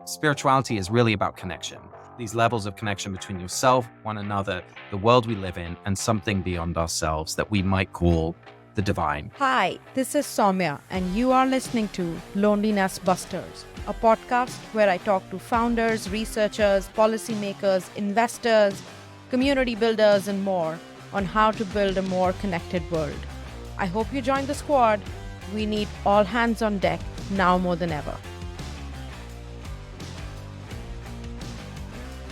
Spirituality is really about connection. These levels of connection between yourself, one another, the world we live in, and something beyond ourselves that we might call the divine. Hi, this is Soumya, and you are listening to Loneliness Busters, a podcast where I talk to founders, researchers, policymakers, investors, community builders, and more on how to build a more connected world. I hope you join the squad. We need all hands on deck now more than ever.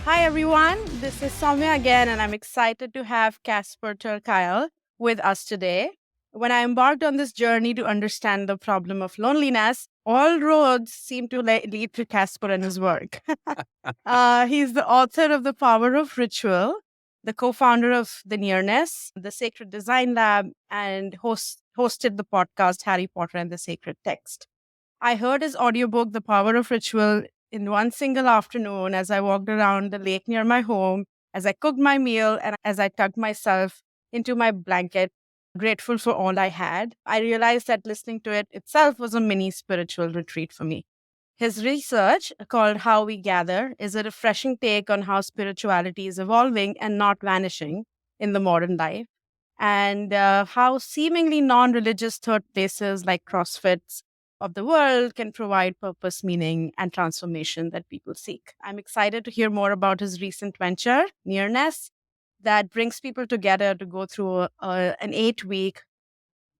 Hi everyone, this is Soumya again, and I'm excited to have Casper ter Kuile with us today. When I embarked on this journey to understand the problem of loneliness, all roads seem to lead to Caspar and his work. He's the author of The Power of Ritual, the co-founder of the Nearness, the Sacred Design Lab, and hosted the podcast Harry Potter and the Sacred Text. I heard his audiobook, The Power of Ritual, in one single afternoon as I walked around the lake near my home, as I cooked my meal, and as I tucked myself into my blanket, grateful for all I had. I realized that listening to it itself was a mini spiritual retreat for me. His research, called How We Gather, is a refreshing take on how spirituality is evolving and not vanishing in the modern life, and how seemingly non-religious third places like CrossFits of the world can provide purpose, meaning, and transformation that people seek. I'm excited to hear more about his recent venture, Nearness, that brings people together to go through an 8-week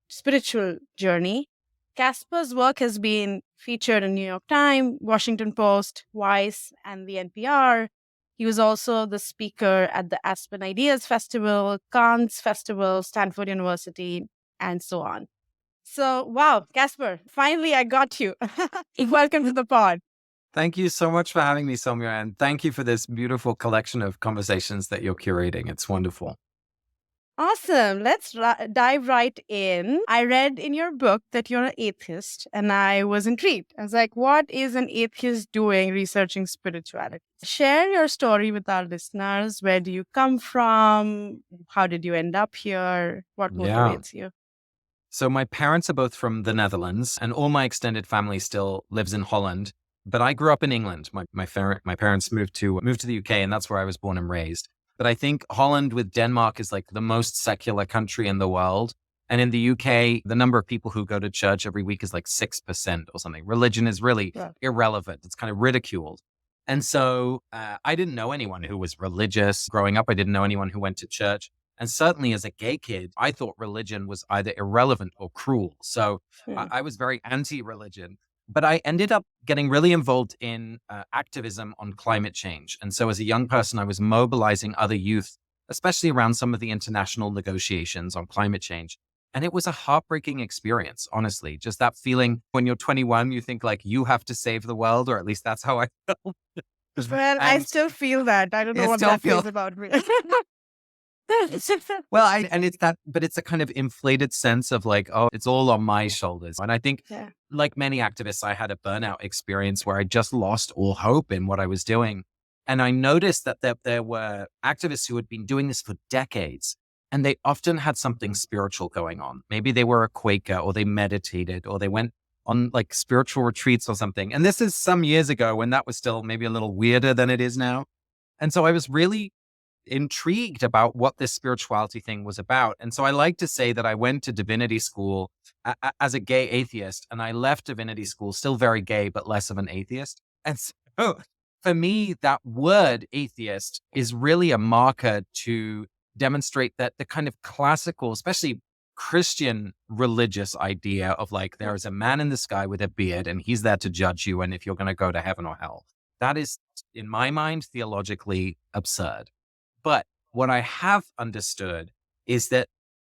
spiritual journey. Caspar's work has been featured in New York Times, Washington Post, Vice, and the NPR. He was also the speaker at the Aspen Ideas Festival, Cannes Festival, Stanford University, and so on. So, wow, Caspar, finally I got you. Welcome to the pod. Thank you so much for having me, Soumya, and thank you for this beautiful collection of conversations that you're curating. It's wonderful. Awesome. Let's dive right in. I read in your book that you're an atheist, and I was intrigued. I was like, what is an atheist doing researching spirituality? Share your story with our listeners. Where do you come from? How did you end up here? What motivates you? So my parents are both from the Netherlands, and all my extended family still lives in Holland. But I grew up in England. My parents moved to the UK, and that's where I was born and raised. But I think Holland with Denmark is like the most secular country in the world. And in the UK, the number of people who go to church every week is like 6% or something. Religion is really irrelevant. It's kind of ridiculed. And so I didn't know anyone who was religious growing up. I didn't know anyone who went to church. And certainly as a gay kid, I thought religion was either irrelevant or cruel. So I was very anti-religion. But I ended up getting really involved in activism on climate change. And so as a young person, I was mobilizing other youth, especially around some of the international negotiations on climate change. And it was a heartbreaking experience, honestly. Just that feeling when you're 21, you think like you have to save the world, or at least that's how I felt. Well, I still feel that. I don't know what that feels about me. Well, but it's a kind of inflated sense of like, oh, it's all on my shoulders. And I think like many activists, I had a burnout experience where I just lost all hope in what I was doing. And I noticed that there were activists who had been doing this for decades, and they often had something spiritual going on. Maybe they were a Quaker, or they meditated, or they went on like spiritual retreats or something. And this is some years ago when that was still maybe a little weirder than it is now. And so I was really intrigued about what this spirituality thing was about. And so I like to say that I went to divinity school as a gay atheist, and I left divinity school still very gay, but less of an atheist. And so for me, that word atheist is really a marker to demonstrate that the kind of classical, especially Christian religious idea of like, there is a man in the sky with a beard and he's there to judge you. And if you're going to go to heaven or hell, that is, in my mind, theologically absurd. But what I have understood is that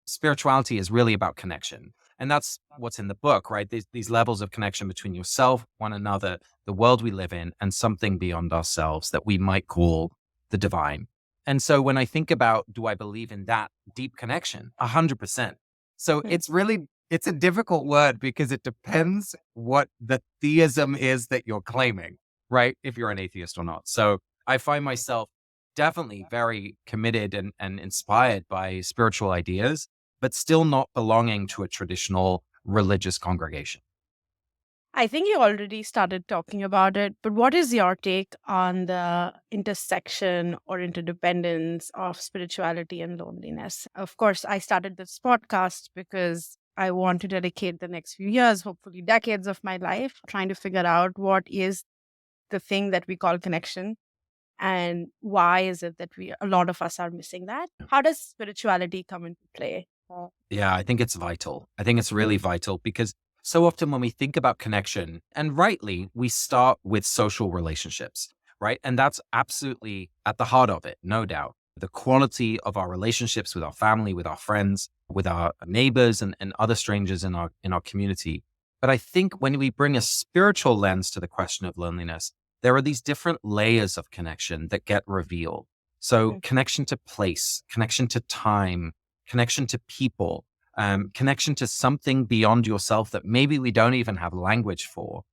spirituality is really about connection. And that's what's in the book, right? These levels of connection between yourself, one another, the world we live in, and something beyond ourselves that we might call the divine. And so when I think about, do I believe in that deep connection? 100%. So it's a difficult word because it depends what the theism is that you're claiming, right? If you're an atheist or not. So I find myself definitely very committed and inspired by spiritual ideas, but still not belonging to a traditional religious congregation. I think you already started talking about it, but what is your take on the intersection or interdependence of spirituality and loneliness? Of course, I started this podcast because I want to dedicate the next few years, hopefully decades of my life, trying to figure out what is the thing that we call connection and why is it that a lot of us are missing that. How does spirituality come into play? Yeah, I think it's vital. I think it's really vital because so often when we think about connection, and rightly, we start with social relationships, right? And that's absolutely at the heart of it, no doubt. The quality of our relationships with our family, with our friends, with our neighbors and other strangers in our community. But I think when we bring a spiritual lens to the question of loneliness, there are these different layers of connection that get revealed. So connection to place, connection to time, connection to people, connection to something beyond yourself that maybe we don't even have language for.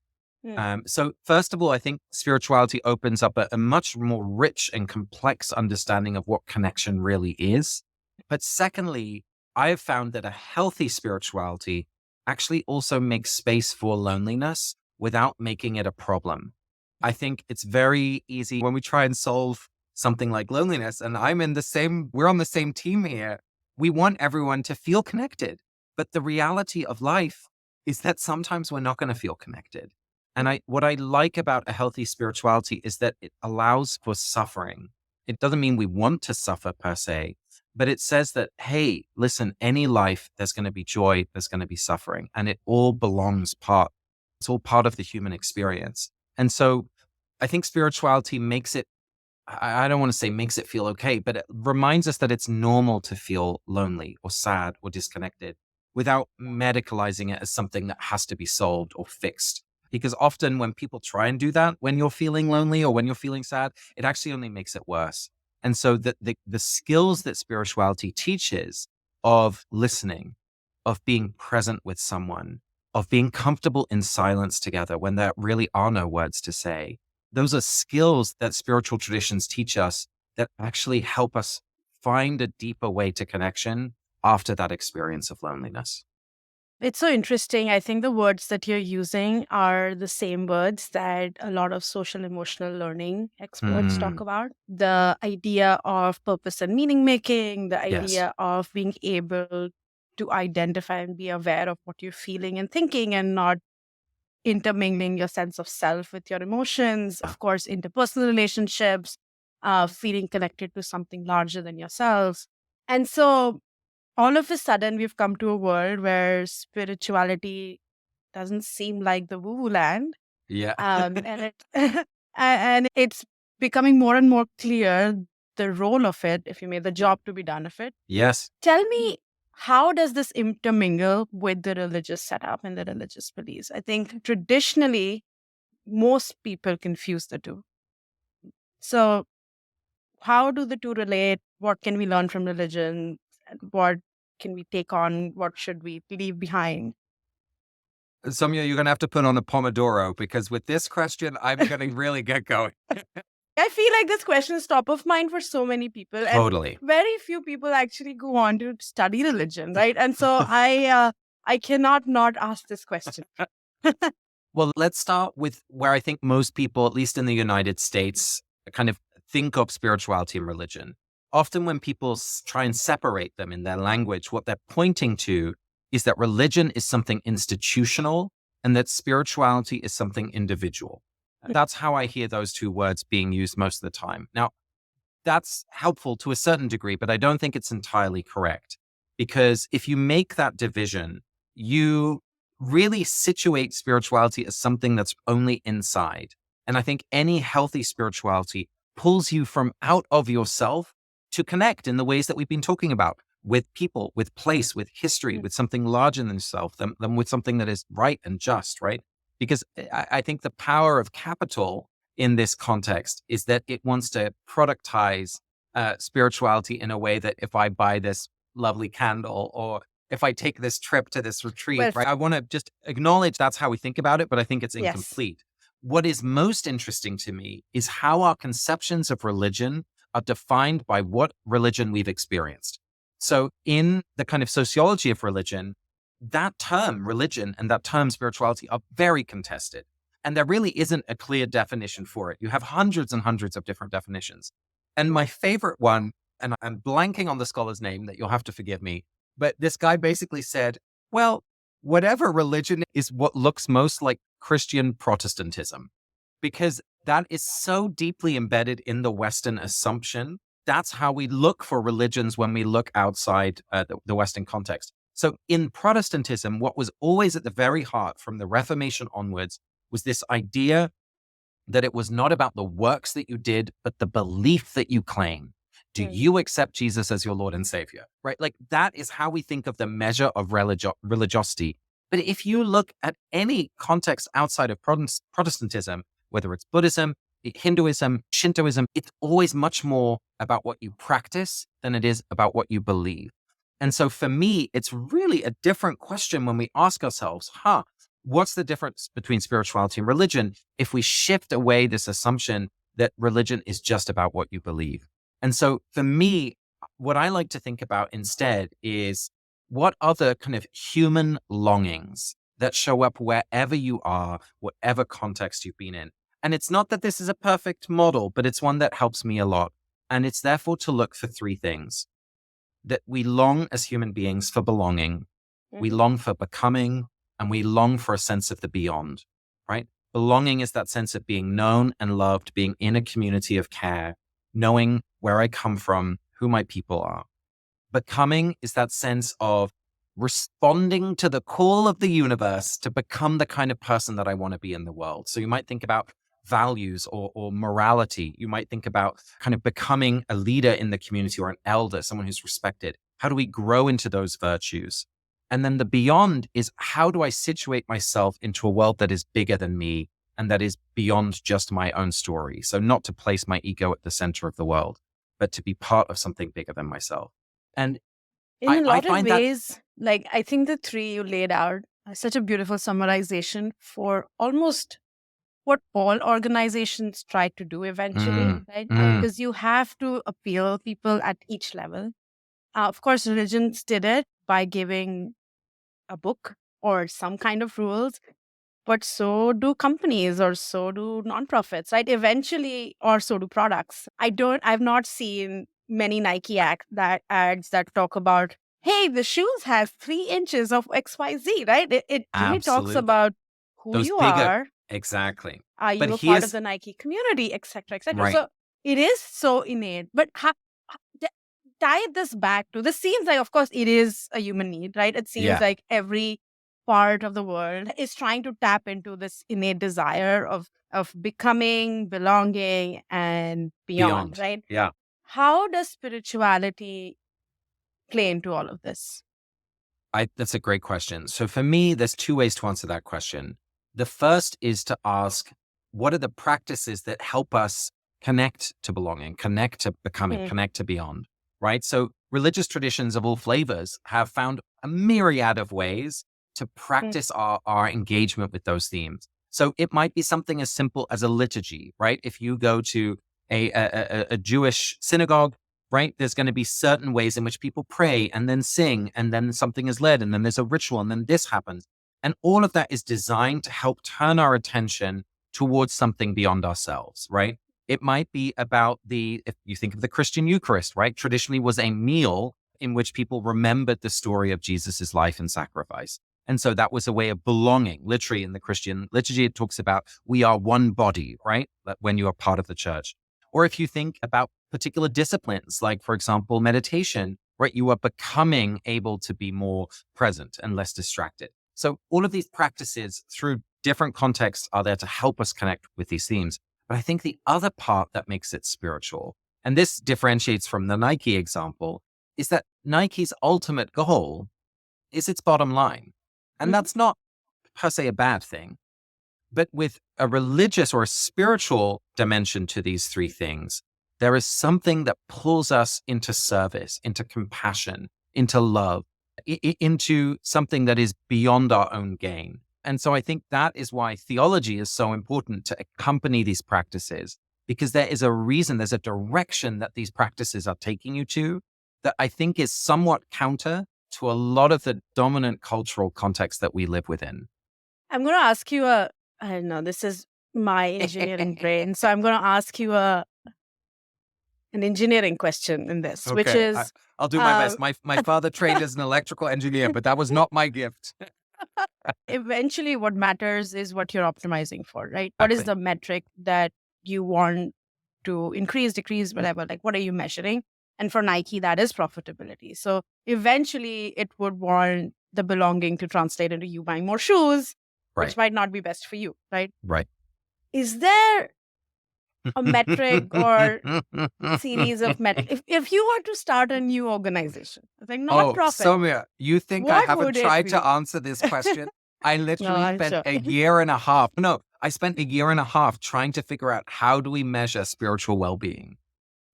So first of all, I think spirituality opens up a much more rich and complex understanding of what connection really is. But secondly, I have found that a healthy spirituality actually also makes space for loneliness without making it a problem. I think it's very easy when we try and solve something like loneliness, and we're on the same team here. We want everyone to feel connected. But the reality of life is that sometimes we're not going to feel connected. And what I like about a healthy spirituality is that it allows for suffering. It doesn't mean we want to suffer per se, but it says that, hey, listen, any life, there's going to be joy, there's going to be suffering, and it all it's all part of the human experience. And so I think spirituality makes it, I don't want to say makes it feel okay, but it reminds us that it's normal to feel lonely or sad or disconnected without medicalizing it as something that has to be solved or fixed. Because often when people try and do that, when you're feeling lonely or when you're feeling sad, it actually only makes it worse. And so the skills that spirituality teaches of listening, of being present with someone, of being comfortable in silence together when there really are no words to say, those are skills that spiritual traditions teach us that actually help us find a deeper way to connection after that experience of loneliness. It's so interesting. I think the words that you're using are the same words that a lot of social emotional learning experts talk about. The idea of purpose and meaning making, the Yes. idea of being able to identify and be aware of what you're feeling and thinking and not intermingling your sense of self with your emotions, of course, interpersonal relationships, feeling connected to something larger than yourselves. And so all of a sudden, we've come to a world where spirituality doesn't seem like the woo-woo land. Yeah. And it's becoming more and more clear the role of it, if you may, the job to be done of it. Yes. Tell me, how does this intermingle with the religious setup and the religious beliefs? I think traditionally, most people confuse the two. So how do the two relate? What can we learn from religion? What can we take on? What should we leave behind? Soumya, you're going to have to put on a Pomodoro because with this question, I'm going to really get going. I feel like this question is top of mind for so many people. Totally. And very few people actually go on to study religion, right? And so I cannot not ask this question. Well, let's start with where I think most people, at least in the United States, kind of think of spirituality and religion. Often when people try and separate them in their language, what they're pointing to is that religion is something institutional and that spirituality is something individual. That's how I hear those two words being used most of the time. Now, that's helpful to a certain degree, but I don't think it's entirely correct. Because if you make that division, you really situate spirituality as something that's only inside. And I think any healthy spirituality pulls you from out of yourself to connect in the ways that we've been talking about with people, with place, with history, with something larger than yourself, than with something that is right and just, right? Because I think the power of capital in this context is that it wants to productize spirituality in a way that if I buy this lovely candle or if I take this trip to this retreat, right? I want to just acknowledge that's how we think about it, but I think it's incomplete. Yes. What is most interesting to me is how our conceptions of religion are defined by what religion we've experienced. So in the kind of sociology of religion, that term religion and that term spirituality are very contested. And there really isn't a clear definition for it. You have hundreds and hundreds of different definitions. And my favorite one, and I'm blanking on the scholar's name that you'll have to forgive me, but this guy basically said, well, whatever religion is what looks most like Christian Protestantism, because that is so deeply embedded in the Western assumption. That's how we look for religions when we look outside the Western context. So in Protestantism, what was always at the very heart from the Reformation onwards was this idea that it was not about the works that you did, but the belief that you claim. Do you accept Jesus as your Lord and Savior? Right? Like that is how we think of the measure of religiosity. But if you look at any context outside of Protestantism, whether it's Buddhism, Hinduism, Shintoism, it's always much more about what you practice than it is about what you believe. And so for me, it's really a different question when we ask ourselves, what's the difference between spirituality and religion if we shift away this assumption that religion is just about what you believe? And so for me, what I like to think about instead is what are the kind of human longings that show up wherever you are, whatever context you've been in. And it's not that this is a perfect model, but it's one that helps me a lot. And it's therefore to look for three things: that we long as human beings for belonging, we long for becoming, and we long for a sense of the beyond, right? Belonging is that sense of being known and loved, being in a community of care, knowing where I come from, who my people are. Becoming is that sense of responding to the call of the universe to become the kind of person that I want to be in the world. So you might think about values or morality. You might think about kind of becoming a leader in the community or an elder, someone who's respected. How do we grow into those virtues? And then the beyond is, how do I situate myself into a world that is bigger than me and that is beyond just my own story? So not to place my ego at the center of the world, but to be part of something bigger than myself. And in a lot of find ways, like I think the three you laid out are such a beautiful summarization for almost what all organizations try to do eventually, right? Because you have to appeal people at each level. Of course, religions did it by giving a book or some kind of rules, but so do companies, or so do nonprofits, right? Eventually, or so do products. I've not seen many Nike ads that talk about, hey, the shoes have 3 inches of XYZ, right? It really talks about who those you bigger, are. exactly. Are you a part of the Nike community, etc., etc.? Right. So it is so innate. But tie this back to, this seems like, of course, it is a human need, right? It seems like every part of the world is trying to tap into this innate desire of becoming, belonging, and beyond, right? Yeah. How does spirituality play into all of this? That's a great question. So for me, there's two ways to answer that question. The first is to ask, what are the practices that help us connect to belonging, connect to becoming, connect to beyond, right? So religious traditions of all flavors have found a myriad of ways to practice our engagement with those themes. So it might be something as simple as a liturgy, right? If you go to a Jewish synagogue, right, there's going to be certain ways in which people pray and then sing, and then something is led, and then there's a ritual, and then this happens. And all of that is designed to help turn our attention towards something beyond ourselves, right? It might be about if you think of the Christian Eucharist, right, traditionally was a meal in which people remembered the story of Jesus's life and sacrifice. And so that was a way of belonging. Literally in the Christian liturgy, it talks about we are one body, right? When you are part of the church. Or if you think about particular disciplines, like, for example, meditation, right? You are becoming able to be more present and less distracted. So all of these practices through different contexts are there to help us connect with these themes. But I think the other part that makes it spiritual, and this differentiates from the Nike example, is that Nike's ultimate goal is its bottom line. And that's not per se a bad thing. But with a religious or a spiritual dimension to these three things, there is something that pulls us into service, into compassion, into love, into something that is beyond our own gain. And so I think that is why theology is so important to accompany these practices, because there is a reason, there's a direction that these practices are taking you to that I think is somewhat counter to a lot of the dominant cultural context that we live within. I'm going to ask you I don't know, this is my engineering brain. So I'm going to ask you an engineering question in this, which Okay, is... I'll do my best. My father trained as an electrical engineer, but that was not my gift. Eventually, what matters is what you're optimizing for, right? What is Exactly. the metric that you want to increase, decrease, whatever? Like, what are you measuring? And for Nike, that is profitability. So eventually, it would want the belonging to translate into you buying more shoes, Right. which might not be best for you, right? Right. Is there a metric or series of metrics? If you were to start a new organization, like not profit, Soumya, you think I what haven't would it tried be? to answer this question? I No, literally I'm spent sure. a year and a half. No, I spent a year and a half trying to figure out how do we measure spiritual well-being.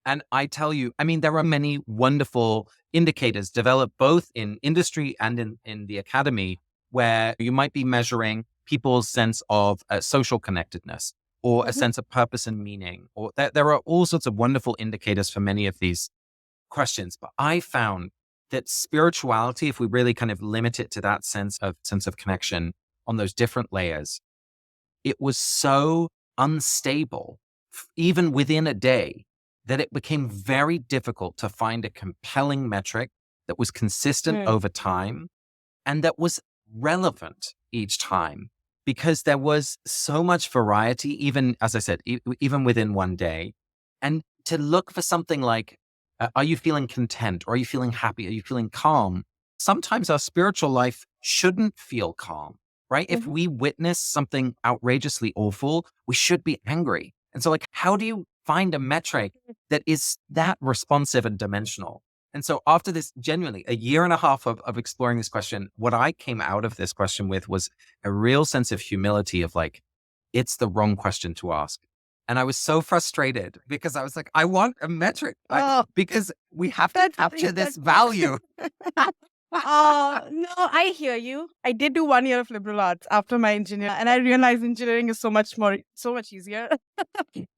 And I tell you, I mean, there are many wonderful indicators developed both in industry and in the academy where you might be measuring people's sense of social connectedness or a sense of purpose and meaning, or there are all sorts of wonderful indicators for many of these questions. But I found that spirituality, if we really kind of limit it to that sense of connection on those different layers, it was so unstable, even within a day, that it became very difficult to find a compelling metric that was consistent over time and that was relevant each time, because there was so much variety, even, as I said, even within one day. And to look for something like, are you feeling content? Or are you feeling happy? Are you feeling calm? Sometimes our spiritual life shouldn't feel calm, right? If we witness something outrageously awful, we should be angry. And so, like, how do you find a metric that is that responsive and dimensional? And so after this, genuinely, a year and a half of exploring this question, what I came out of this question with was a real sense of humility of like, it's the wrong question to ask. And I was so frustrated because I was like, I want a metric because we have to capture this value. No, I hear you. I did do 1 year of liberal arts after my engineering, and I realized engineering is so much easier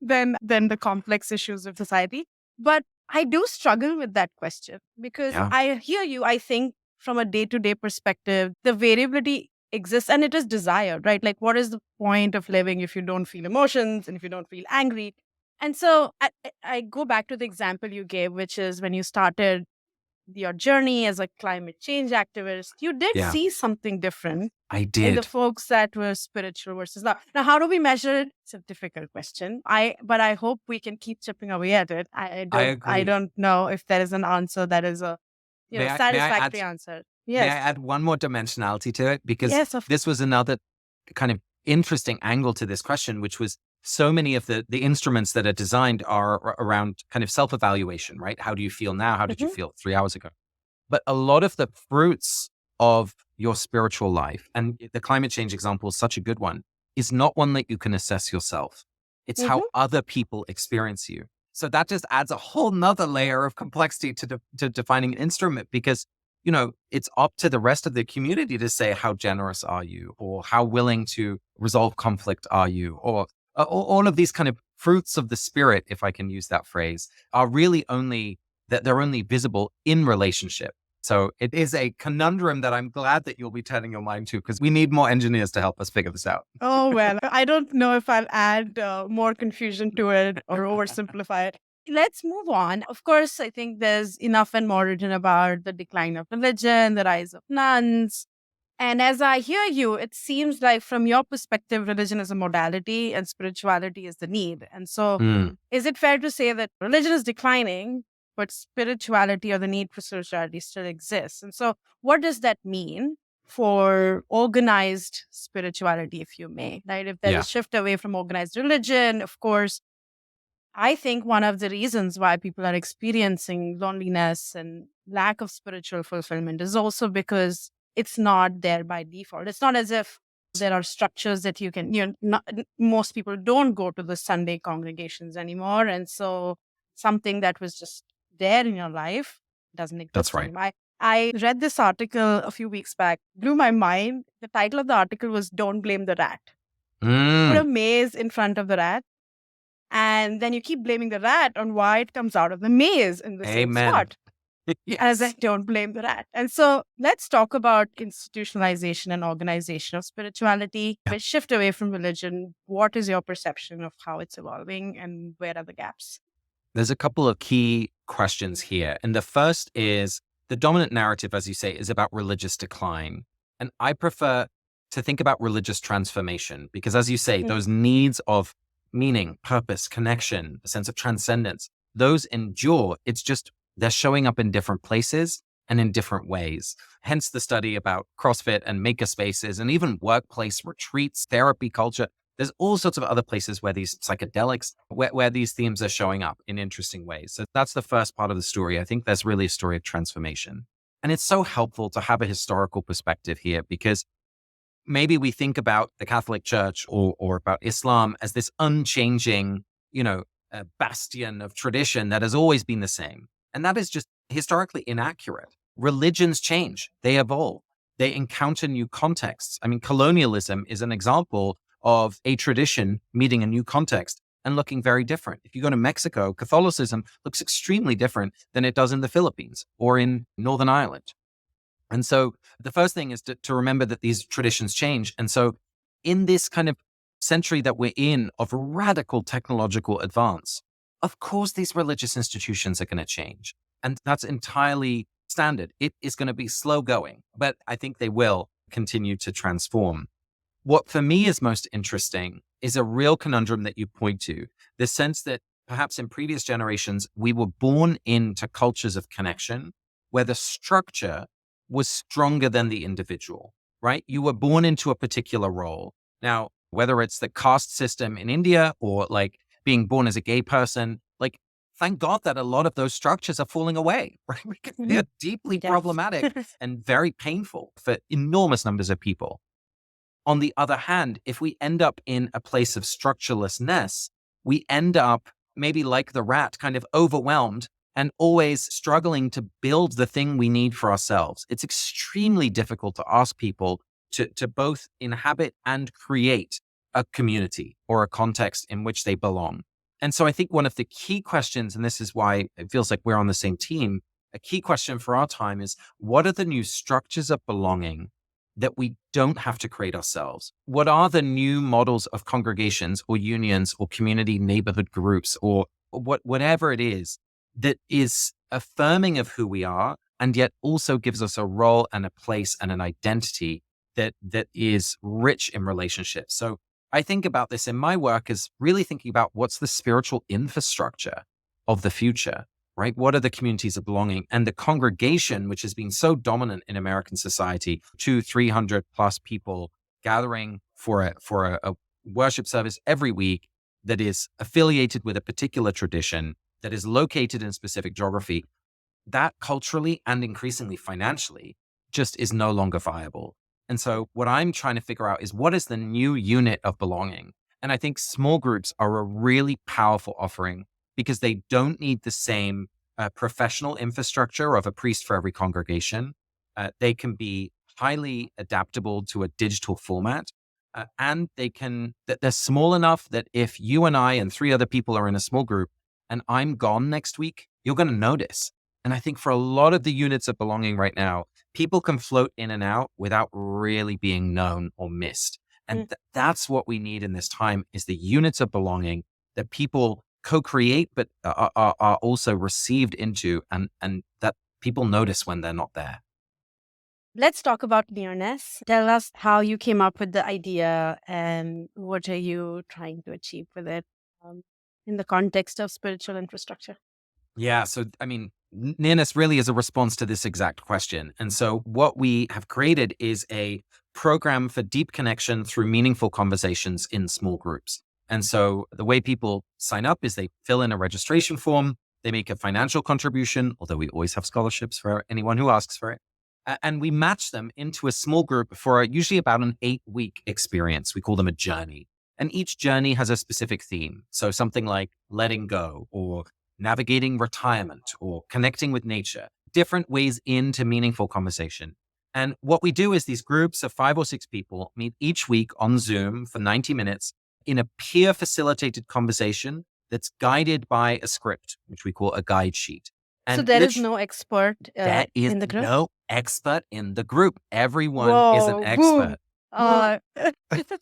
than the complex issues of society. But I do struggle with that question because I hear you. I think from a day-to-day perspective, the variability exists and it is desired, right? Like, what is the point of living if you don't feel emotions and if you don't feel angry? And so I go back to the example you gave, which is when you started your journey as a climate change activist, you did see something different. I did. In the folks that were spiritual versus not. Now, how do we measure it? It's a difficult question. But I hope we can keep chipping away at it. I don't know if there is an answer that is a satisfactory answer. Yes. May I add one more dimensionality to it? Because this was course. another kind of interesting angle to this question, which was so many of the instruments that are designed are around kind of self-evaluation, right? How do you feel now? How did you feel 3 hours ago? But a lot of the fruits of your spiritual life, and the climate change example is such a good one, is not one that you can assess yourself. It's how other people experience you. So that just adds a whole nother layer of complexity to defining an instrument, because, you know, it's up to the rest of the community to say, how generous are you? Or how willing to resolve conflict are you? Or all of these kind of fruits of the spirit, if I can use that phrase, are really only that they're only visible in relationship. So it is a conundrum that I'm glad that you'll be turning your mind to, because we need more engineers to help us figure this out. Oh, well, I don't know if I'll add more confusion to it or oversimplify it. Let's move on. Of course, I think there's enough and more written about the decline of religion, the rise of nuns. And as I hear you, it seems like from your perspective, religion is a modality and spirituality is the need. And so is it fair to say that religion is declining, but spirituality or the need for spirituality still exists? And so what does that mean for organized spirituality, if you may, right? If there's a shift away from organized religion, of course, I think one of the reasons why people are experiencing loneliness and lack of spiritual fulfillment is also because it's not there by default. It's not as if there are structures that you can, most people don't go to the Sunday congregations anymore. And so something that was just there in your life doesn't exist. That's right. anymore. I read this article a few weeks back, blew my mind. The title of the article was "Don't Blame the Rat." Put a maze in front of the rat, and then you keep blaming the rat on why it comes out of the maze in the same spot. As I Yes. don't blame the rat. And so let's talk about institutionalization and organization of spirituality. Yeah. We shift away from religion. What is your perception of how it's evolving and where are the gaps? There's a couple of key questions here. And the first is the dominant narrative, as you say, is about religious decline. And I prefer to think about religious transformation because, as you say, Mm. those needs of meaning, purpose, connection, a sense of transcendence, those endure. It's just they're showing up in different places and in different ways. Hence the study about CrossFit and maker spaces and even workplace retreats, therapy culture. There's all sorts of other places where these psychedelics, where these themes are showing up in interesting ways. So that's the first part of the story. I think that's really a story of transformation. And it's so helpful to have a historical perspective here because maybe we think about the Catholic Church or about Islam as this unchanging, bastion of tradition that has always been the same. And that is just historically inaccurate. Religions change, they evolve, they encounter new contexts. I mean, colonialism is an example of a tradition meeting a new context and looking very different. If you go to Mexico, Catholicism looks extremely different than it does in the Philippines or in Northern Ireland. And so the first thing is to remember that these traditions change. And so in this kind of century that we're in of radical technological advance, of course, these religious institutions are going to change. And that's entirely standard. It is going to be slow going, but I think they will continue to transform. What for me is most interesting is a real conundrum that you point to, the sense that perhaps in previous generations, we were born into cultures of connection where the structure was stronger than the individual, right? You were born into a particular role. Now, whether it's the caste system in India or like being born as a gay person, like thank God that a lot of those structures are falling away, right? Because Mhm. they're deeply Yes. problematic and very painful for enormous numbers of people. On the other hand, if we end up in a place of structurelessness, we end up maybe like the rat, kind of overwhelmed and always struggling to build the thing we need for ourselves. It's extremely difficult to ask people to both inhabit and create a community or a context in which they belong. And so I think one of the key questions, and this is why it feels like we're on the same team, a key question for our time is what are the new structures of belonging that we don't have to create ourselves? What are the new models of congregations or unions or community neighborhood groups or whatever it is that is affirming of who we are and yet also gives us a role and a place and an identity that is rich in relationships? So I think about this in my work as really thinking about what's the spiritual infrastructure of the future, right? What are the communities of belonging? And the congregation, which has been so dominant in American society, 300 plus people gathering for a worship service every week that is affiliated with a particular tradition, that is located in specific geography, that culturally and increasingly financially just is no longer viable. And so what I'm trying to figure out is what is the new unit of belonging? And I think small groups are a really powerful offering because they don't need the same professional infrastructure of a priest for every congregation. They can be highly adaptable to a digital format. And they're small enough that if you and I and three other people are in a small group and I'm gone next week, you're going to notice. And I think for a lot of the units of belonging right now, people can float in and out without really being known or missed. And that's what we need in this time is the units of belonging that people co-create, but are also received into and that people notice when they're not there. Let's talk about Nearness. Tell us how you came up with the idea and what are you trying to achieve with it um, in the context of spiritual infrastructure. Yeah. So, I mean, Nearness really is a response to this exact question. And so, what we have created is a program for deep connection through meaningful conversations in small groups. And so, the way people sign up is they fill in a registration form, they make a financial contribution, although we always have scholarships for anyone who asks for it. And we match them into a small group for usually about an 8-week experience. We call them a journey. And each journey has a specific theme. So, something like letting go or navigating retirement or connecting with nature, different ways into meaningful conversation. And what we do is these groups of 5 or 6 people meet each week on Zoom for 90 minutes in a peer facilitated conversation that's guided by a script, which we call a guide sheet. So And there is no expert there is in the group? no expert in the group. Everyone is an Whoa, boom. expert.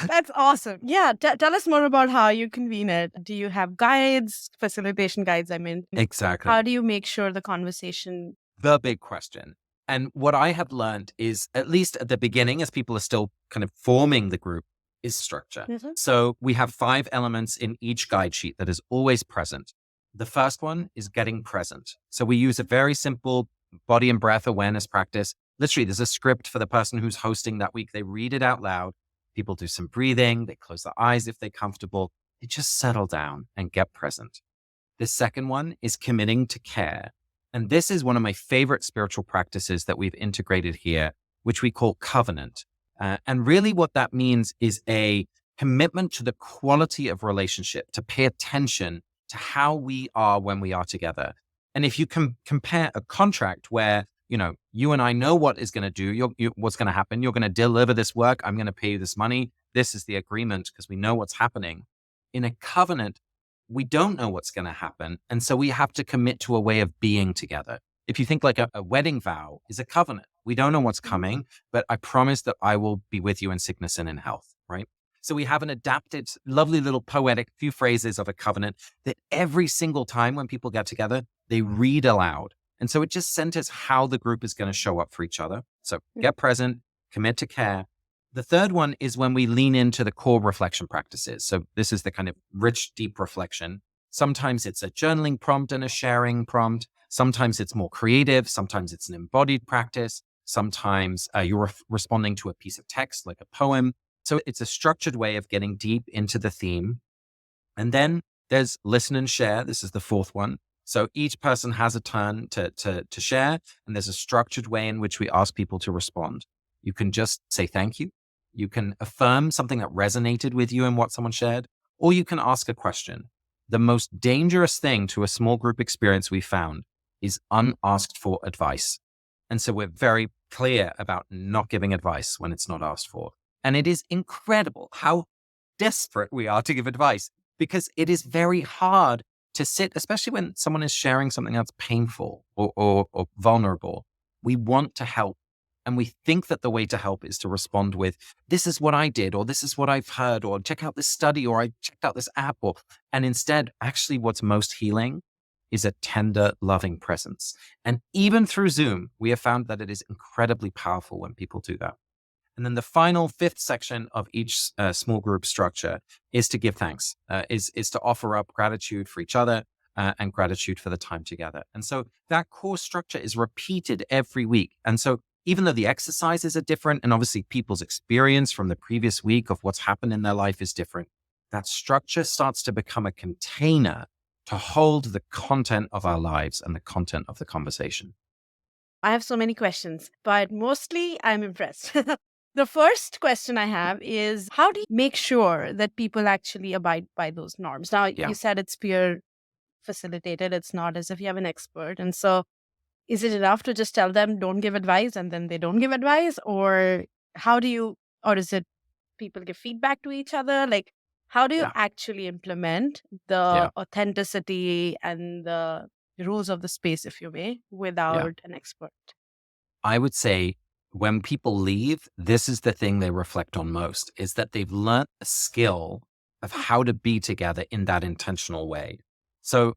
That's awesome. Yeah, tell us more about how you convene it. Do you have guides, facilitation guides? I mean, Exactly. how do you make sure the conversation? The big question. And what I have learned is, at least at the beginning, as people are still kind of forming the group, is structure. Mhm. So we have 5 elements in each guide sheet that is always present. The first one is getting present. So we use a very simple body and breath awareness practice. Literally, there's a script for the person who's hosting that week. They read it out loud. People do some breathing. They close their eyes if they're comfortable. They just settle down and get present. The second one is committing to care. And this is one of my favorite spiritual practices that we've integrated here, which we call covenant. And really what that means is a commitment to the quality of relationship, to pay attention to how we are when we are together. And if you compare a contract where, you and I know what is going to do, what's going to happen, you're going to deliver this work, I'm going to pay you this money. This is the agreement because we know what's happening. In a covenant, we don't know what's going to happen. And so we have to commit to a way of being together. If you think like a wedding vow is a covenant, we don't know what's coming, but I promise that I will be with you in sickness and in health, right? So we have an adapted, lovely little poetic few phrases of a covenant that every single time when people get together, they read aloud. And so it just centers how the group is going to show up for each other. So get present, commit to care. The third one is when we lean into the core reflection practices. So this is the kind of rich, deep reflection. Sometimes it's a journaling prompt and a sharing prompt. Sometimes it's more creative. Sometimes it's an embodied practice. Sometimes you're responding to a piece of text like a poem. So it's a structured way of getting deep into the theme. And then there's listen and share. This is the fourth one. So each person has a turn to share, and there's a structured way in which we ask people to respond. You can just say thank you. You can affirm something that resonated with you in what someone shared, or you can ask a question. The most dangerous thing to a small group experience we found is unasked for advice. And so we're very clear about not giving advice when it's not asked for. And it is incredible how desperate we are to give advice, because it is very hard to sit, especially when someone is sharing something that's painful or vulnerable. We want to help. And we think that the way to help is to respond with, this is what I did, or this is what I've heard, or check out this study, or I checked out this app. And instead, actually what's most healing is a tender, loving presence. And even through Zoom, we have found that it is incredibly powerful when people do that. And then the final fifth section of each small group structure is to give thanks, is to offer up gratitude for each other and gratitude for the time together. And so that core structure is repeated every week. And so even though the exercises are different, and obviously people's experience from the previous week of what's happened in their life is different, that structure starts to become a container to hold the content of our lives and the content of the conversation. I have so many questions, but mostly I'm impressed. The first question I have is, how do you make sure that people actually abide by those norms? Now, you said it's peer facilitated. It's not as if you have an expert. And so is it enough to just tell them don't give advice and then they don't give advice? Or or is it people give feedback to each other? Like, how do you actually implement the authenticity and the rules of the space, if you may, without an expert? I would say when people leave, this is the thing they reflect on most, is that they've learned a skill of how to be together in that intentional way. So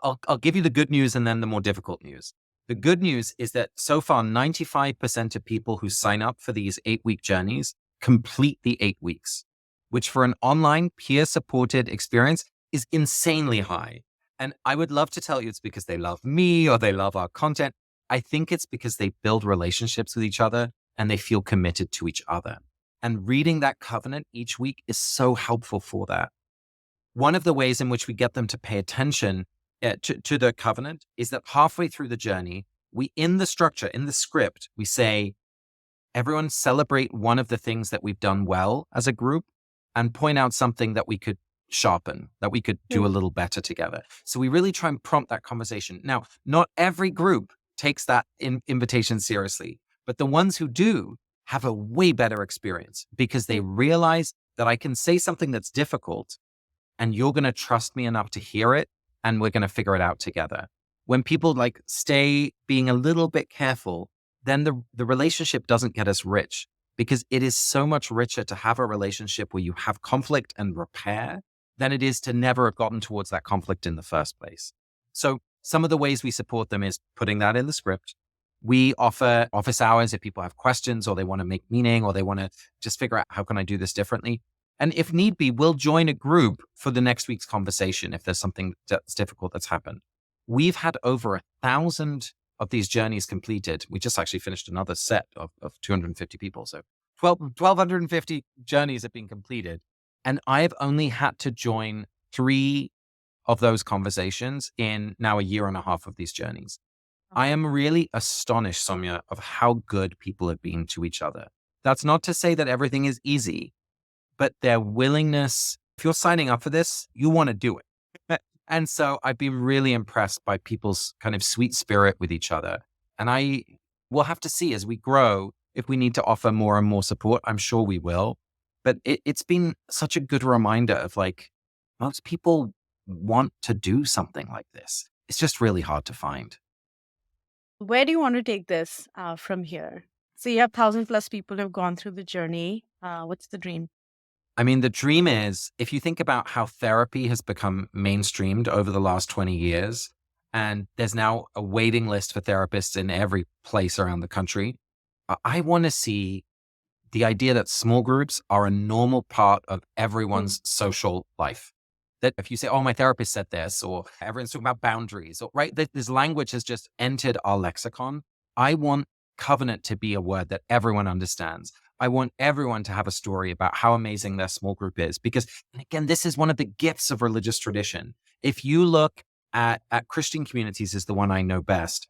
I'll give you the good news and then the more difficult news. The good news is that so far, 95% of people who sign up for these 8-week journeys complete the 8 weeks, which for an online peer-supported experience is insanely high. And I would love to tell you it's because they love me or they love our content. I think it's because they build relationships with each other and they feel committed to each other. And reading that covenant each week is so helpful for that. One of the ways in which we get them to pay attention to the covenant is that halfway through the journey, in the structure, in the script, we say, everyone celebrate one of the things that we've done well as a group and point out something that we could sharpen, that we could do a little better together. So we really try and prompt that conversation. Now, not every group takes that invitation seriously, but the ones who do have a way better experience because they realize that I can say something that's difficult and you're going to trust me enough to hear it and we're going to figure it out together. when people like stay being a little bit careful, then the relationship doesn't get as rich, because it is so much richer to have a relationship where you have conflict and repair than it is to never have gotten towards that conflict in the first place. So some of the ways we support them is putting that in the script. We offer office hours if people have questions or they want to make meaning or they want to just figure out how can I do this differently. And if need be, we'll join a group for the next week's conversation if there's something that's difficult that's happened. We've had over 1,000 of these journeys completed. We just actually finished another set of 250 people. So 1,250 journeys have been completed. And I've only had to join 3 of those conversations in now a year and a half of these journeys. I am really astonished, Soumya, of how good people have been to each other. That's not to say that everything is easy, but their willingness, if you're signing up for this, you want to do it. And so I've been really impressed by people's kind of sweet spirit with each other. And I will have to see as we grow, if we need to offer more and more support, I'm sure we will. But it's been such a good reminder of like, most people want to do something like this. It's just really hard to find. Where do you want to take this from here? So you have 1,000+ people who have gone through the journey. What's the dream? I mean, the dream is, if you think about how therapy has become mainstreamed over the last 20 years, and there's now a waiting list for therapists in every place around the country, I want to see the idea that small groups are a normal part of everyone's social life. That if you say, oh, my therapist said this, or everyone's talking about boundaries, or right, this language has just entered our lexicon. I want covenant to be a word that everyone understands. I want everyone to have a story about how amazing their small group is. Because, and again, this is one of the gifts of religious tradition. If you look at Christian communities is the one I know best.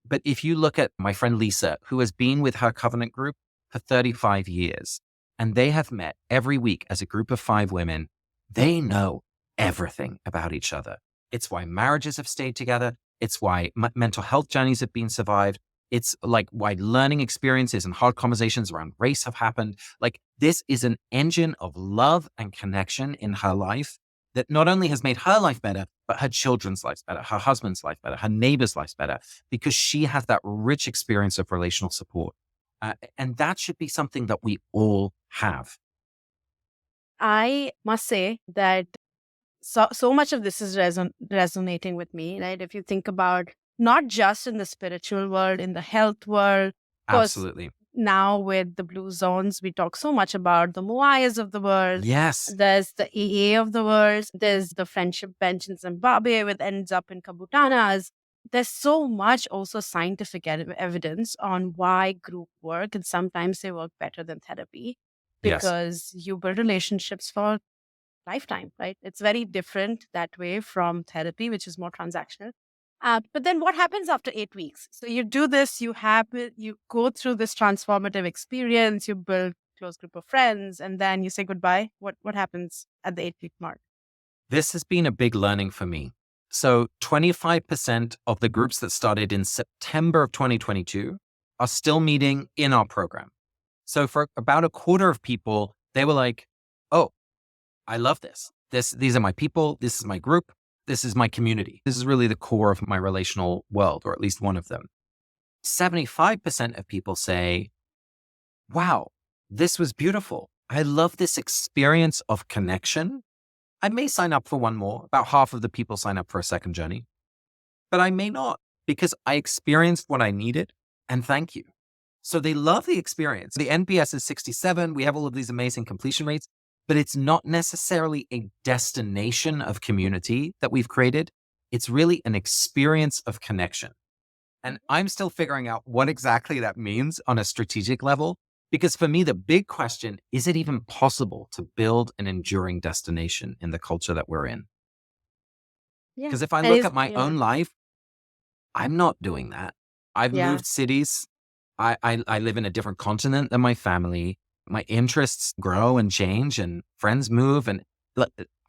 But if you look at my friend Lisa, who has been with her covenant group for 35 years, and they have met every week as a group of 5 women, they know everything about each other. It's why marriages have stayed together. It's why mental health journeys have been survived. It's like why learning experiences and hard conversations around race have happened. Like this is an engine of love and connection in her life that not only has made her life better, but her children's lives better, her husband's life better, her neighbor's life better, because she has that rich experience of relational support. And that should be something that we all have. I must say that so much of this is resonating with me, right? If you think about not just in the spiritual world, in the health world. Absolutely. Now with the blue zones, we talk so much about the Moayas of the world. Yes. There's the AA of the world. There's the friendship bench in Zimbabwe, which ends up in Kabutanas. There's so much also scientific evidence on why group work, and sometimes they work better than therapy because you build relationships for lifetime, right? It's very different that way from therapy, which is more transactional. But then what happens after 8 weeks? So you do this, you go through this transformative experience, you build a close group of friends, and then you say goodbye. What happens at the 8-week mark? This has been a big learning for me. So 25% of the groups that started in September of 2022 are still meeting in our program. So for about a quarter of people, they were like, oh, I love this. These are my people. This is my group. This is my community. This is really the core of my relational world, or at least one of them. 75% of people say, wow, this was beautiful. I love this experience of connection. I may sign up for one more. About half of the people sign up for a second journey, but I may not because I experienced what I needed, and thank you. So they love the experience. The NPS is 67. We have all of these amazing completion rates, but it's not necessarily a destination of community that we've created. It's really an experience of connection. And I'm still figuring out what exactly that means on a strategic level, because for me, the big question, is it even possible to build an enduring destination in the culture that we're in? Because if I look at my own life, I'm not doing that. I've moved cities. I live in a different continent than my family. My interests grow and change and friends move. And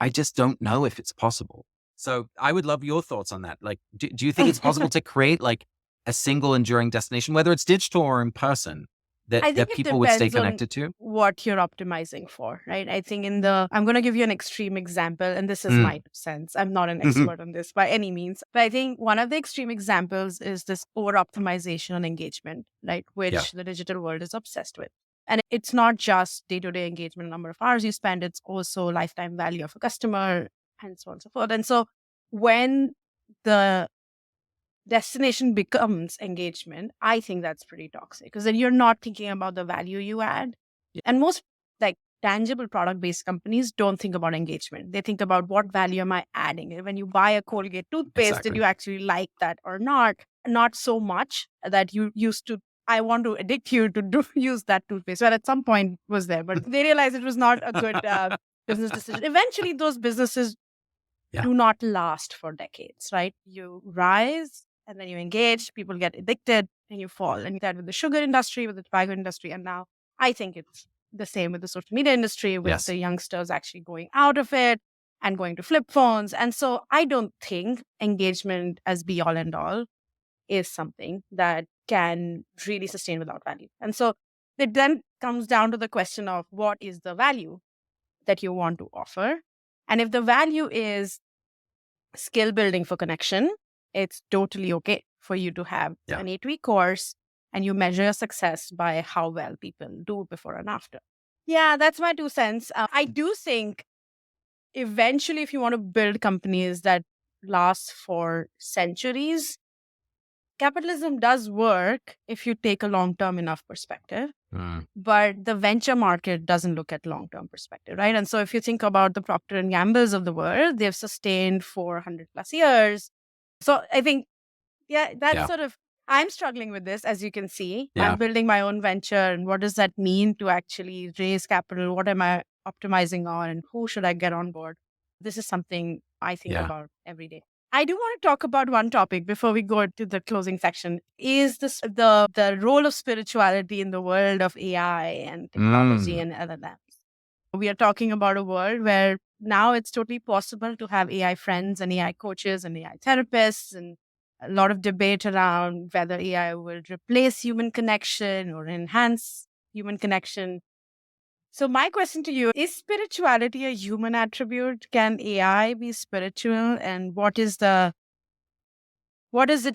I just don't know if it's possible. So I would love your thoughts on that. Like, do you think it's possible to create like a single enduring destination, whether it's digital or in person? I think that it people would stay depends on connected to? what you're optimizing for, right? I think I'm going to give you an extreme example, and this is my 2 cents. I'm not an expert on this by any means, but I think one of the extreme examples is this over optimization on engagement, right? Yeah. Which the digital world is obsessed with. And it's not just day-to-day engagement, number of hours you spend, it's also lifetime value of a customer and so on and so forth. And so when the destination becomes engagement, I think that's pretty toxic because then you're not thinking about the value you add. And most like tangible product based companies don't think about engagement. They think about what value am I adding? And when you buy a Colgate toothpaste, did you actually like that or not? Not so much that you used to. I want to addict you to use that toothpaste. Well, at some point was there, but they realized it was not a good business decision. Eventually, those businesses do not last for decades, right? You rise and then you engage, people get addicted and you fall. And that with the sugar industry, with the tobacco industry. And now I think it's the same with the social media industry, with the youngsters actually going out of it and going to flip phones. And so I don't think engagement as be all and all is something that can really sustain without value. And so it then comes down to the question of what is the value that you want to offer? And if the value is skill building for connection, it's totally okay for you to have an 8-week course and you measure your success by how well people do before and after. Yeah, that's my 2 cents. I do think eventually, if you want to build companies that last for centuries, capitalism does work if you take a long-term enough perspective. But the venture market doesn't look at long-term perspective, right? And so if you think about the Procter and Gambles of the world, they've sustained for 100 plus years. So I think, sort of, I'm struggling with this, as you can see. I'm building my own venture. And what does that mean to actually raise capital? What am I optimizing on? And who should I get on board? This is something I think about every day. I do want to talk about one topic before we go to the closing section. Is this the role of spirituality in the world of AI and technology and LLMs? We are talking about a world where now it's totally possible to have AI friends and AI coaches and AI therapists, and a lot of debate around whether AI will replace human connection or enhance human connection. So my question to you, is spirituality a human attribute? Can AI be spiritual? And what does it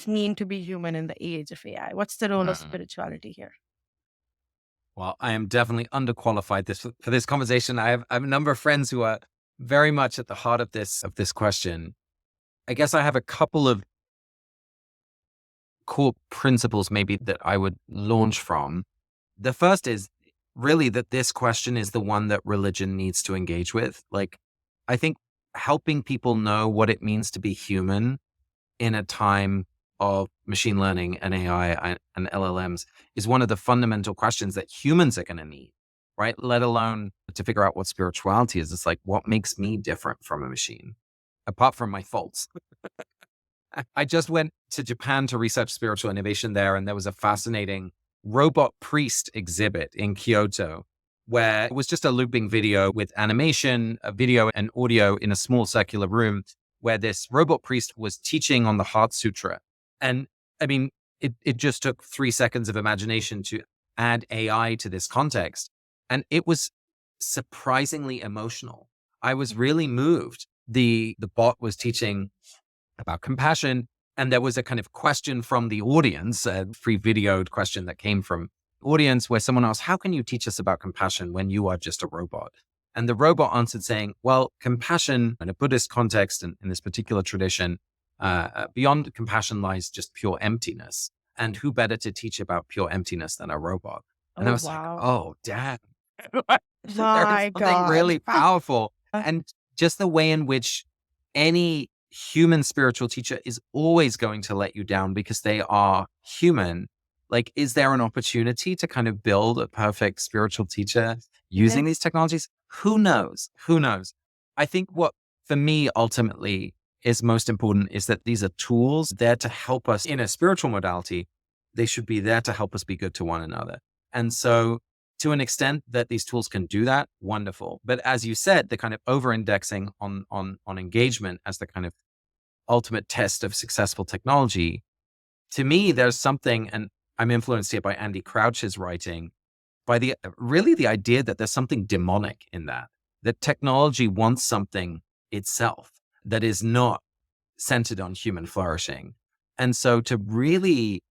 mean to be human in the age of AI? What's the role of spirituality here? Well, I am definitely underqualified for this conversation. I have a number of friends who are very much at the heart of this question. I guess I have a couple of core principles maybe that I would launch from. The first is really that this question is the one that religion needs to engage with. Like, I think helping people know what it means to be human in a time of machine learning and AI and LLMs is one of the fundamental questions that humans are going to need, right? Let alone to figure out what spirituality is. It's like, what makes me different from a machine, apart from my faults? I just went to Japan to research spiritual innovation there, and there was a fascinating robot priest exhibit in Kyoto, where it was just a looping video with animation, a video and audio in a small circular room where this robot priest was teaching on the Heart Sutra. And I mean, it just took 3 seconds of imagination to add AI to this context. And it was surprisingly emotional. I was really moved. The bot was teaching about compassion, and there was a kind of question from the audience, a pre-videoed question that came from the audience where someone asked, how can you teach us about compassion when you are just a robot? And the robot answered saying, well, compassion in a Buddhist context and in this particular tradition, beyond compassion lies just pure emptiness. And who better to teach about pure emptiness than a robot? And I was like, oh, damn. There's something really powerful. And just the way in which any human spiritual teacher is always going to let you down because they are human. Like, is there an opportunity to kind of build a perfect spiritual teacher using these technologies? Who knows? Who knows? I think what for me ultimately is most important is that these are tools there to help us in a spiritual modality. They should be there to help us be good to one another. And so to an extent that these tools can do that, wonderful. But as you said, the kind of over-indexing on engagement as the kind of ultimate test of successful technology, to me, there's something, and I'm influenced here by Andy Crouch's writing, by the idea that there's something demonic in that technology wants something itself that is not centered on human flourishing. And so to really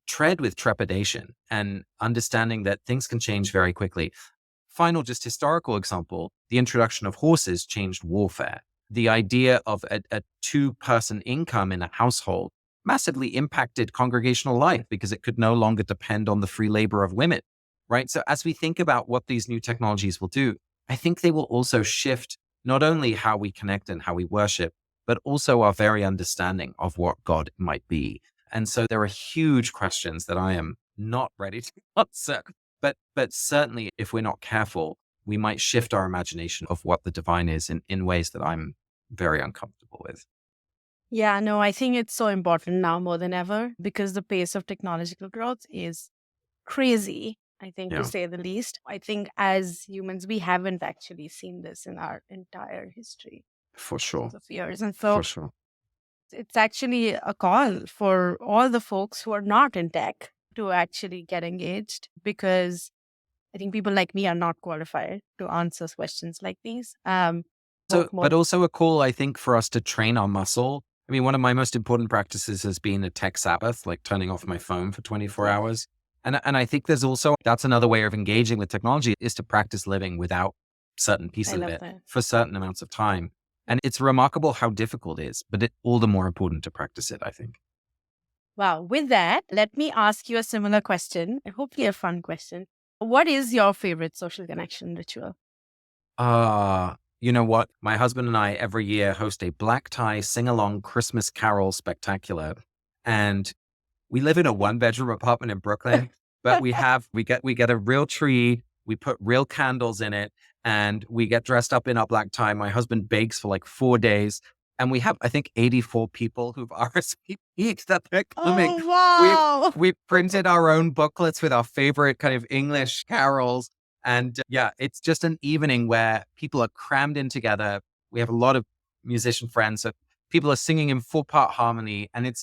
tread with trepidation and understanding that things can change very quickly. Final, just historical example, the introduction of horses changed warfare. The idea of a two-person income in a household massively impacted congregational life because it could no longer depend on the free labor of women, right? So as we think about what these new technologies will do, I think they will also shift not only how we connect and how we worship, but also our very understanding of what God might be. And so there are huge questions that I am not ready to answer. But certainly, if we're not careful, we might shift our imagination of what the divine is in ways that I'm very uncomfortable with. Yeah, no, I think it's so important now more than ever because the pace of technological growth is crazy, I think, to say the least. I think as humans, we haven't actually seen this in our entire history. For sure. Of years. And so for sure. It's actually a call for all the folks who are not in tech to actually get engaged, because I think people like me are not qualified to answer questions like these. But also a call, I think, for us to train our muscle. I mean, one of my most important practices has been a tech Sabbath, like turning off my phone for 24 hours. And I think that's another way of engaging with technology, is to practice living without certain pieces of it for certain amounts of time. And it's remarkable how difficult it is, but it's all the more important to practice it, I think. Wow. With that, let me ask you a similar question, and hopefully a fun question. What is your favorite social connection ritual? You know what? My husband and I every year host a black tie sing-along Christmas carol spectacular. And we live in a one-bedroom apartment in Brooklyn, but we get a real tree. We put real candles in it, and we get dressed up in our black tie. My husband bakes for like 4 days, and we have, I think, 84 people who've RSVP'd that they're coming. Oh, wow. We printed our own booklets with our favorite kind of English carols. And it's just an evening where people are crammed in together. We have a lot of musician friends, so people are singing in 4-part harmony. And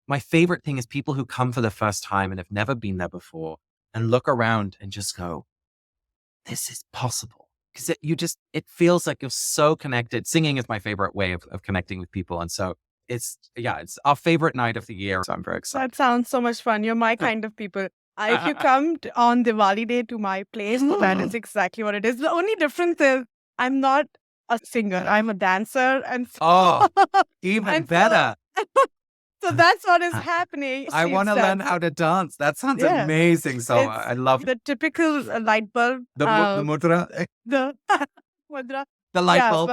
my favorite thing is people who come for the first time and have never been there before and look around and just go, this is possible. Because it feels like you're so connected. Singing is my favorite way of connecting with people. And so it's our favorite night of the year. So I'm very excited. That sounds so much fun. You're my kind of people. If you come on Diwali day to my place, that is exactly what it is. The only difference is I'm not a singer. I'm a dancer. And even better. So that's what is happening. I want to learn how to dance. That sounds amazing. So I love the typical light bulb. The mudra. The mudra. The light bulb.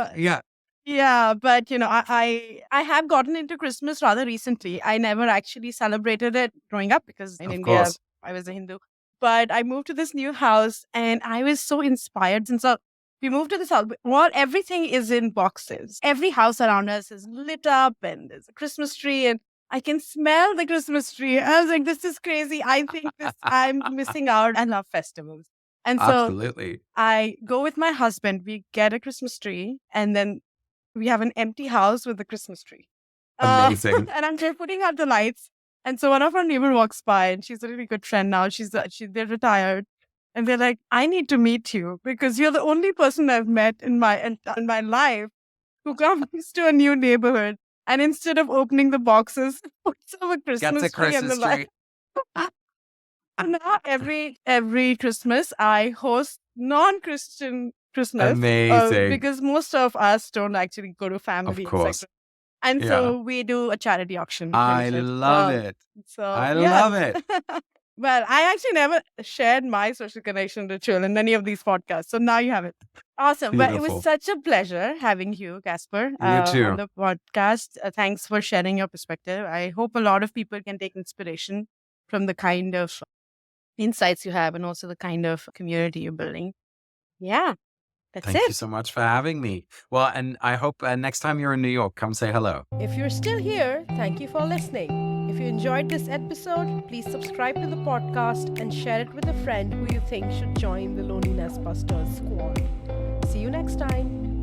Yeah, but I have gotten into Christmas rather recently. I never actually celebrated it growing up because in India, I was a Hindu. But I moved to this new house and I was so inspired. And so we moved to this house. Everything is in boxes. Every house around us is lit up and there's a Christmas tree and I can smell the Christmas tree. I was like, this is crazy. I think I'm missing out. I love festivals. And so absolutely. I go with my husband. We get a Christmas tree and then we have an empty house with a Christmas tree. Amazing. And I'm just putting out the lights. And so one of our neighbor walks by and she's a really good friend now. They're retired. And they're like, I need to meet you because you're the only person I've met in my life who comes to a new neighborhood. And instead of opening the boxes, puts up a Christmas tree and the light. Now every Christmas, I host non-Christian Christmas. Amazing. Because most of us don't actually go to family. Of course. And so we do a charity auction. I love it. I love it. Well, I actually never shared my social connection ritual in any of these podcasts. So now you have it. Awesome. Beautiful. But it was such a pleasure having you, Caspar, you too. on the podcast. Thanks for sharing your perspective. I hope a lot of people can take inspiration from the kind of insights you have and also the kind of community you're building. Yeah. Thank you so much for having me. Well, and I hope next time you're in New York, come say hello. If you're still here, thank you for listening. If you enjoyed this episode, please subscribe to the podcast and share it with a friend who you think should join the Loneliness Busters squad. See you next time.